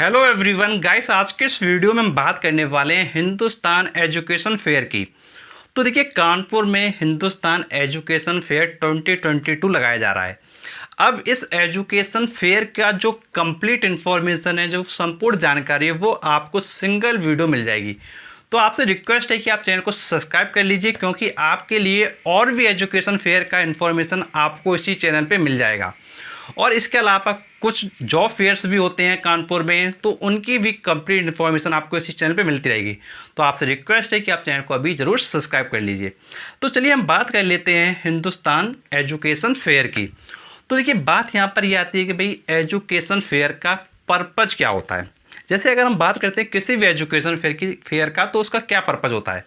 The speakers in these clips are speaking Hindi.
हेलो एवरीवन गाइस, आज के इस वीडियो में हम बात करने वाले हैं हिंदुस्तान एजुकेशन फेयर की। तो देखिए, कानपुर में हिंदुस्तान एजुकेशन फेयर 2022 लगाया जा रहा है। अब इस एजुकेशन फेयर का जो कंप्लीट इन्फॉर्मेशन है, जो संपूर्ण जानकारी है, वो आपको सिंगल वीडियो मिल जाएगी। तो आपसे रिक्वेस्ट है कि आप चैनल को सब्सक्राइब कर लीजिए, क्योंकि आपके लिए और भी एजुकेशन फेयर का इन्फॉर्मेशन आपको इसी चैनल पे मिल जाएगा। और इसके अलावा कुछ जॉब फेयर्स भी होते हैं कानपुर में, तो उनकी भी कंप्लीट इन्फॉर्मेशन आपको इसी चैनल पे मिलती रहेगी। तो आपसे रिक्वेस्ट है कि आप चैनल को अभी ज़रूर सब्सक्राइब कर लीजिए। तो चलिए हम बात कर लेते हैं हिंदुस्तान एजुकेशन फेयर की। तो देखिए, बात यहाँ पर ये आती है कि भाई एजुकेशन फेयर का पर्पज़ क्या होता है। जैसे अगर हम बात करते हैं किसी भी एजुकेशन फेयर का, तो उसका क्या पर्पज़ होता है।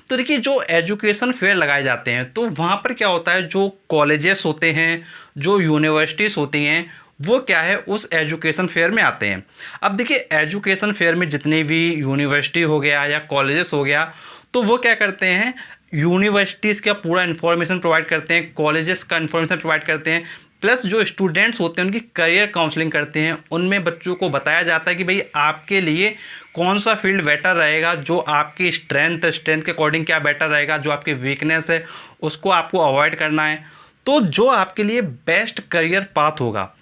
तो देखिए, जो एजुकेशन फेयर लगाए जाते हैं तो वहाँ पर क्या होता है, जो कॉलेजेस होते हैं, जो यूनिवर्सिटीज़ होती हैं, वो क्या है उस एजुकेशन फेयर में आते हैं। अब देखिए, एजुकेशन फेयर में जितनी भी यूनिवर्सिटी हो गया या कॉलेजेस हो गया, तो वो क्या करते हैं, यूनिवर्सिटीज़ का पूरा इन्फॉर्मेशन प्रोवाइड करते हैं, कॉलेजेस का इन्फॉर्मेशन प्रोवाइड करते हैं, प्लस जो स्टूडेंट्स होते हैं उनकी करियर काउंसलिंग करते हैं। उनमें बच्चों को बताया जाता है कि भाई आपके लिए कौन सा फील्ड बेटर रहेगा, जो आपकी स्ट्रेंथ के अकॉर्डिंग क्या बेटर रहेगा, जो आपकी वीकनेस है उसको आपको अवॉइड करना है। तो जो आपके लिए बेस्ट करियर पाथ होगा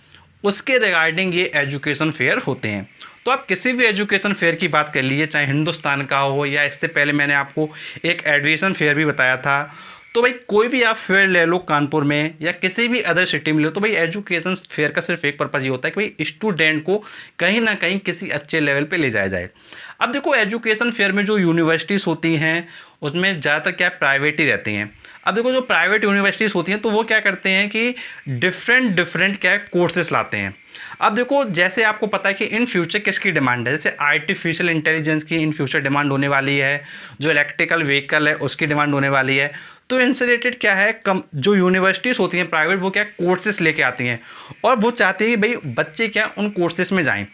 उसके रिगार्डिंग ये एजुकेशन फेयर होते हैं। तो आप किसी भी एजुकेशन फेयर की बात कर लीजिए, चाहे हिंदुस्तान का हो या इससे पहले मैंने आपको एक एविएशन फेयर भी बताया था। तो भाई कोई भी आप फेयर ले लो कानपुर में या किसी भी अदर सिटी में लो, तो भाई एजुकेशन फेयर का सिर्फ एक पर्पज़ ये होता है कि भाई स्टूडेंट को कहीं ना कहीं किसी अच्छे लेवल पे ले जाया जाए। अब देखो, एजुकेशन फेयर में जो यूनिवर्सिटीज़ होती हैं उसमें ज़्यादातर क्या प्राइवेट ही रहती हैं। अब देखो, जो प्राइवेट यूनिवर्सिटीज़ होती हैं तो वो क्या करते हैं कि डिफरेंट क्या कोर्सेस लाते हैं। अब देखो, जैसे आपको पता है कि इन फ्यूचर किसकी डिमांड है, जैसे आर्टिफिशियल इंटेलिजेंस की इन फ्यूचर डिमांड होने वाली है, जो इलेक्ट्रिकल व्हीकल है उसकी डिमांड होने वाली है। तो इनसे रिलेटेड क्या है, जो यूनिवर्सिटीज़ होती हैं प्राइवेट, वो क्या कोर्सेस लेके आती हैं और वो चाहती हैं कि भाई बच्चे क्या उन कोर्सेस में जाएँ।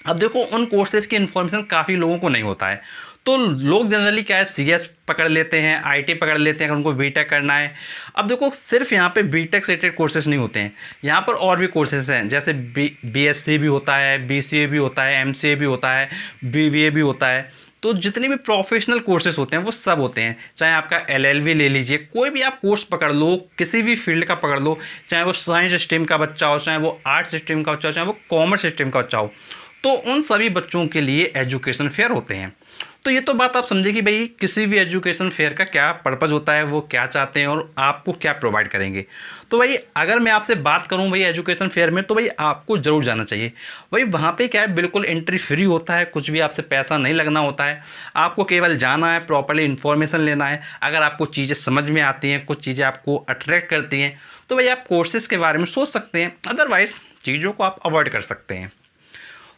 अब देखो, उन कोर्सेज़ की इन्फॉर्मेशन काफ़ी लोगों को नहीं होता है, तो लोग जनरली क्या है सीएस पकड़ लेते हैं, आईटी पकड़ लेते हैं अगर उनको बीटेक करना है। अब देखो, सिर्फ यहाँ पे बीटेक से रिलेटेड कोर्सेज नहीं होते हैं, यहाँ पर और भी कोर्सेज हैं, जैसे बीएससी भी होता है, बीसीए भी होता है, एमसीए भी होता है, बीबीए भी होता है। तो जितने भी प्रोफेशनल कोर्सेज होते हैं वो सब होते हैं। चाहे आपका एलएलबी ले लीजिए, कोई भी आप कोर्स पकड़ लो, किसी भी फील्ड का पकड़ लो, चाहे वो साइंस स्ट्रीम का बच्चा हो, चाहे वो आर्ट्स स्ट्रीम का बच्चा हो, चाहे वो कॉमर्स स्ट्रीम का बच्चा हो, तो उन सभी बच्चों के लिए एजुकेशन फेयर होते हैं। तो ये तो बात आप समझे कि भाई किसी भी एजुकेशन फेयर का क्या पर्पज़ होता है, वो क्या चाहते हैं और आपको क्या प्रोवाइड करेंगे। तो भाई अगर मैं आपसे बात करूं भाई एजुकेशन फेयर में, तो भाई आपको ज़रूर जाना चाहिए। भाई वहाँ पे क्या है, बिल्कुल एंट्री फ्री होता है, कुछ भी आपसे पैसा नहीं लगना होता है। आपको केवल जाना है, प्रॉपर्ली इन्फॉर्मेशन लेना है। अगर आपको चीज़ें समझ में आती हैं, कुछ चीज़ें आपको अट्रैक्ट करती हैं, तो भाई आप कोर्सेज़ के बारे में सोच सकते हैं, अदरवाइज़ चीज़ों को आप अवॉइड कर सकते हैं।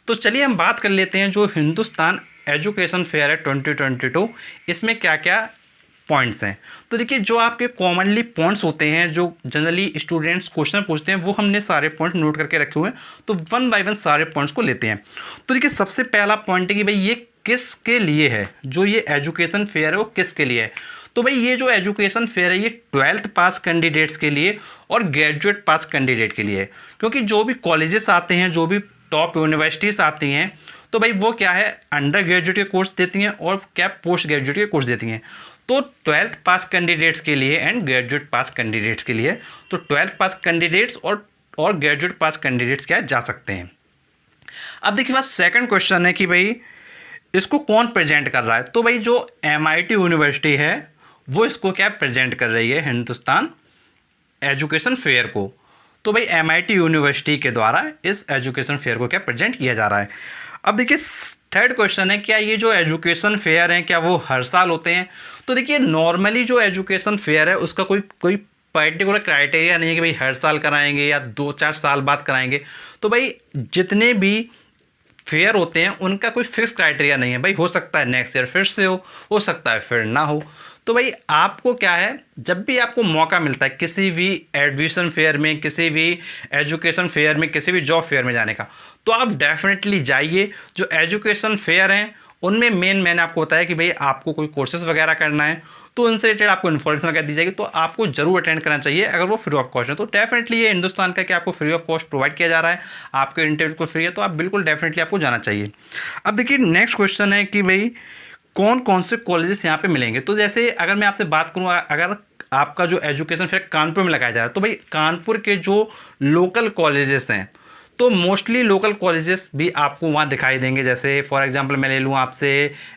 तो चलिए हम बात कर लेते हैं जो हिंदुस्तान एजुकेशन फेयर है 2022, इसमें क्या क्या पॉइंट्स हैं। तो देखिए, जो आपके कॉमनली पॉइंट्स होते हैं, जो जनरली स्टूडेंट्स क्वेश्चन पूछते हैं, वो हमने सारे पॉइंट नोट करके रखे हुए हैं। तो वन बाय वन सारे पॉइंट्स को लेते हैं। तो देखिए, सबसे पहला पॉइंट है कि भाई ये किसके लिए है, जो ये एजुकेशन फेयर है वो किसके लिए है। तो भाई ये जो एजुकेशन फेयर है ये 12th पास कैंडिडेट्स के लिए और ग्रेजुएट पास कैंडिडेट के लिए है। क्योंकि जो भी कॉलेजेस आते हैं, जो भी टॉप यूनिवर्सिटीज़ आती हैं, तो भाई वो क्या है अंडर ग्रेजुएट के कोर्स देती हैं और क्या पोस्ट ग्रेजुएट के कोर्स देती हैं। तो 12th पास कैंडिडेट्स के लिए एंड ग्रेजुएट पास कैंडिडेट्स के लिए, तो 12th पास कैंडिडेट्स और ग्रेजुएट पास कैंडिडेट्स क्या जा सकते हैं। अब देखिए, बात सेकंड क्वेश्चन है कि भाई इसको कौन प्रेजेंट कर रहा है। तो भाई जो एमआईटी यूनिवर्सिटी है वो इसको क्या प्रेजेंट कर रही है, हिंदुस्तान एजुकेशन फेयर को। तो भाई एमआईटी यूनिवर्सिटी के द्वारा इस एजुकेशन फेयर को क्या प्रेजेंट किया जा रहा है। अब देखिए, थर्ड क्वेश्चन है, क्या ये जो एजुकेशन फेयर हैं क्या वो हर साल होते हैं। तो देखिए, नॉर्मली जो एजुकेशन फेयर है उसका कोई पर्टिकुलर क्राइटेरिया नहीं है कि भाई हर साल कराएंगे या 2-4 साल बाद कराएंगे। तो भाई जितने भी फेयर होते हैं उनका कोई फिक्स क्राइटेरिया नहीं है। भाई हो सकता है नेक्स्ट ईयर फिर से हो सकता है फिर ना हो। तो भाई आपको क्या है, जब भी आपको मौका मिलता है किसी भी एडमिशन फेयर में, किसी भी एजुकेशन फेयर में, किसी भी जॉब फेयर में जाने का, तो आप डेफिनेटली जाइए। जो एजुकेशन फेयर हैं उनमें मैंने आपको बताया कि भाई आपको कोई कोर्सेज वगैरह करना है तो उनसे रिलेटेड आपको इन्फॉर्मेशन वगैरह दी जाएगी, तो आपको जरूर अटेंड करना चाहिए अगर वो फ्री ऑफ कॉस्ट है। तो डेफिनेटली ये हिंदुस्तान का कि आपको फ्री ऑफ कॉस्ट प्रोवाइड किया जा रहा है, आपके इंटरव्यू को फ्री है, तो आप बिल्कुल डेफिनेटली आपको जाना चाहिए। अब देखिए नेक्स्ट क्वेश्चन है कि भाई कौन कौन से कॉलेजेस यहाँ पे मिलेंगे। तो जैसे अगर मैं आपसे बात करूँ, अगर आपका जो एजुकेशन फेयर कानपुर में लगाया जा रहा है, तो भाई कानपुर के जो लोकल कॉलेजेस हैं तो मोस्टली लोकल कॉलेजेस भी आपको वहाँ दिखाई देंगे। जैसे फॉर एग्जांपल मैं ले लूँ आपसे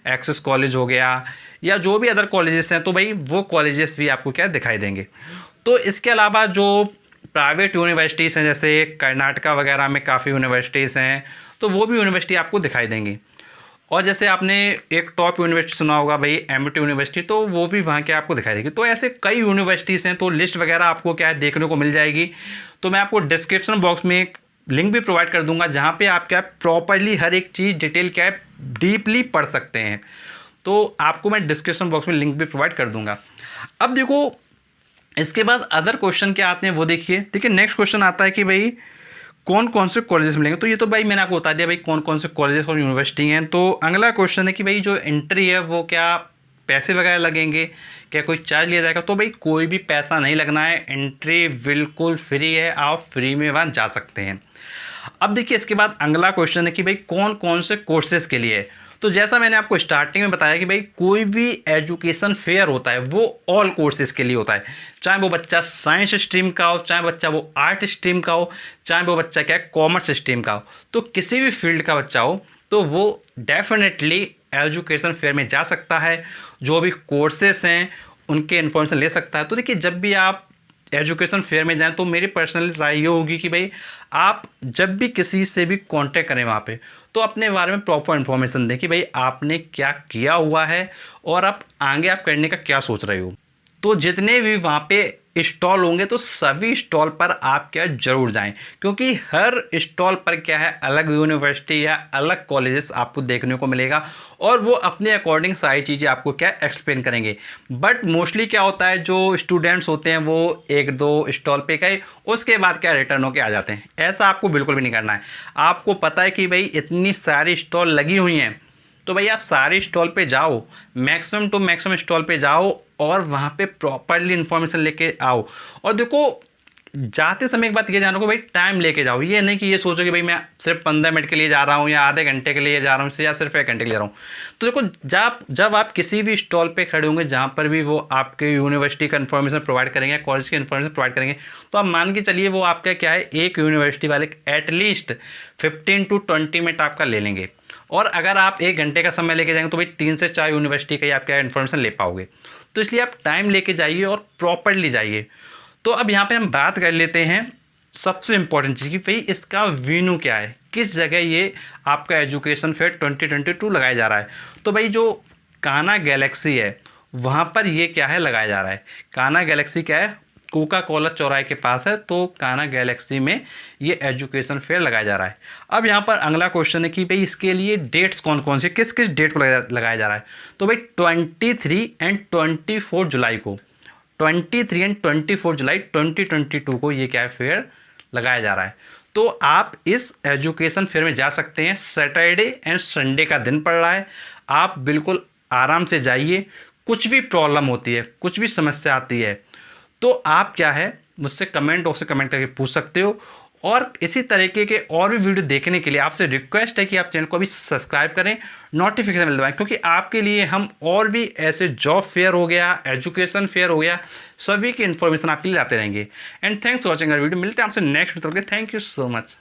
एक्सेस कॉलेज हो गया या जो भी अदर कॉलेजेस हैं, तो भाई वो कॉलेजेस भी आपको क्या दिखाई देंगे। तो इसके अलावा जो प्राइवेट यूनिवर्सिटीज़ हैं, जैसे कर्नाटका वगैरह में काफ़ी यूनिवर्सिटीज़ हैं, तो वो भी यूनिवर्सिटी आपको दिखाई देंगी। और जैसे आपने एक टॉप यूनिवर्सिटी सुना होगा भाई एमआईटी यूनिवर्सिटी, तो वो भी वहाँ के आपको दिखाई देगी। तो ऐसे कई यूनिवर्सिटीज़ हैं, तो लिस्ट वगैरह आपको क्या है देखने को मिल जाएगी। तो मैं आपको डिस्क्रिप्शन बॉक्स में एक लिंक भी प्रोवाइड कर दूंगा जहाँ पे आप क्या प्रॉपरली हर एक चीज़ डिटेल क्या है डीपली पढ़ सकते हैं। तो आपको मैं डिस्क्रिप्शन बॉक्स में लिंक भी प्रोवाइड कर दूंगा। अब देखो इसके बाद अदर क्वेश्चन क्या आते हैं वो देखिए। देखिए नेक्स्ट क्वेश्चन आता है कि भाई कौन कौन से कॉलेजेस मिलेंगे। तो ये तो भाई मैंने आपको बता दिया भाई कौन कौन से कॉलेजेस और यूनिवर्सिटी हैं। तो अगला क्वेश्चन है कि भाई जो एंट्री है वो क्या पैसे वगैरह लगेंगे, क्या कोई चार्ज लिया जाएगा। तो भाई कोई भी पैसा नहीं लगना है, एंट्री बिल्कुल फ्री है, आप फ्री में वहाँ जा सकते हैं। अब देखिए इसके बाद अगला क्वेश्चन है कि भाई कौन कौन से कोर्सेज के लिए है। तो जैसा मैंने आपको स्टार्टिंग में बताया कि भाई कोई भी एजुकेशन फेयर होता है वो ऑल कोर्सेज के लिए होता है, चाहे वो बच्चा साइंस स्ट्रीम का हो, चाहे बच्चा वो आर्ट स्ट्रीम का हो, चाहे वो बच्चा क्या है कॉमर्स स्ट्रीम का हो। तो किसी भी फील्ड का बच्चा हो तो वो डेफिनेटली एजुकेशन फेयर में जा सकता है, जो भी कोर्सेस हैं उनके इन्फॉर्मेशन ले सकता है। तो देखिए जब भी आप एजुकेशन फेयर में जाएं तो मेरी पर्सनल राय ये होगी कि भाई आप जब भी किसी से भी कांटेक्ट करें वहाँ पे तो अपने बारे में प्रॉपर इन्फॉर्मेशन दें कि भाई आपने क्या किया हुआ है और आप आगे आप करने का क्या सोच रहे हो। तो जितने भी वहाँ पे स्टॉल होंगे तो सभी स्टॉल पर आप क्या जरूर जाएं, क्योंकि हर स्टॉल पर क्या है अलग यूनिवर्सिटी या अलग कॉलेजेस आपको देखने को मिलेगा और वो अपने अकॉर्डिंग सारी चीज़ें आपको क्या एक्सप्लेन करेंगे। बट मोस्टली क्या होता है जो स्टूडेंट्स होते हैं वो एक दो स्टॉल पे गए उसके बाद क्या रिटर्न होके आ जाते हैं। ऐसा आपको बिल्कुल भी नहीं करना है। आपको पता है कि भाई इतनी सारी स्टॉल लगी हुई हैं तो भाई आप सारे स्टॉल पे जाओ, मैक्सिमम टू मैक्सिमम स्टॉल पे जाओ और वहाँ पे प्रॉपरली इन्फॉर्मेशन लेके आओ। और देखो जाते समय एक बात ये ध्यान रखो भाई टाइम लेके जाओ, ये नहीं कि ये सोचो कि भाई मैं सिर्फ 15 मिनट के लिए जा रहा हूँ या आधे घंटे के लिए जा रहा हूँ या सिर्फ 1 घंटे के लिए जा रहा हूँ। तो देखो जब आप किसी भी स्टॉल पे खड़े होंगे जहाँ पर भी वो आपके यूनिवर्सिटी का इन्फॉर्मेशन प्रोवाइड करेंगे, कॉलेज की इन्फॉर्मेशन प्रोवाइड करेंगे, तो आप मान के चलिए वो आपका क्या है एक यूनिवर्सिटी वाले एटलीस्ट 15 to 20 मिनट आपका ले लेंगे। और अगर आप 1 घंटे का समय लेके जाएंगे तो भाई 3 से 4 यूनिवर्सिटी का ही आप क्या इन्फॉर्मेशन ले पाओगे। तो इसलिए आप टाइम लेके जाइए और प्रॉपरली जाइए। तो अब यहाँ पे हम बात कर लेते हैं सबसे इम्पोर्टेंट चीज़ कि भाई इसका वेन्यू क्या है, किस जगह ये आपका एजुकेशन फेयर 2022 लगाया जा रहा है। तो भाई जो कान्हा गैलेक्सी है वहाँ पर ये क्या है लगाया जा रहा है। कान्हा गैलेक्सी क्या है कोका कोला चौराहे के पास है, तो कान्हा गैलेक्सी में ये एजुकेशन फेयर लगाया जा रहा है। अब यहाँ पर अगला क्वेश्चन है कि भाई इसके लिए डेट्स कौन कौन से किस किस डेट को लगाया जा रहा है। तो भाई 23 एंड 24 जुलाई को 23 एंड 24 जुलाई 2022 को ये क्या फेयर लगाया जा रहा है। तो आप इस एजुकेशन फेयर में जा सकते हैं। सैटरडे एंड संडे का दिन पड़ रहा है, आप बिल्कुल आराम से जाइए। कुछ भी प्रॉब्लम होती है, कुछ भी समस्या आती है तो आप क्या है मुझसे कमेंट बॉक्स में कमेंट करके पूछ सकते हो। और इसी तरीके के और भी वीडियो देखने के लिए आपसे रिक्वेस्ट है कि आप चैनल को अभी सब्सक्राइब करें, नोटिफिकेशन बेल दबाएं, क्योंकि आपके लिए हम और भी ऐसे जॉब फेयर हो गया, एजुकेशन फेयर हो गया, सभी की इन्फॉर्मेशन आपके लिए लाते रहेंगे। And thanks for watching our video. मिलते हैं आपसे next video. Thank you so much.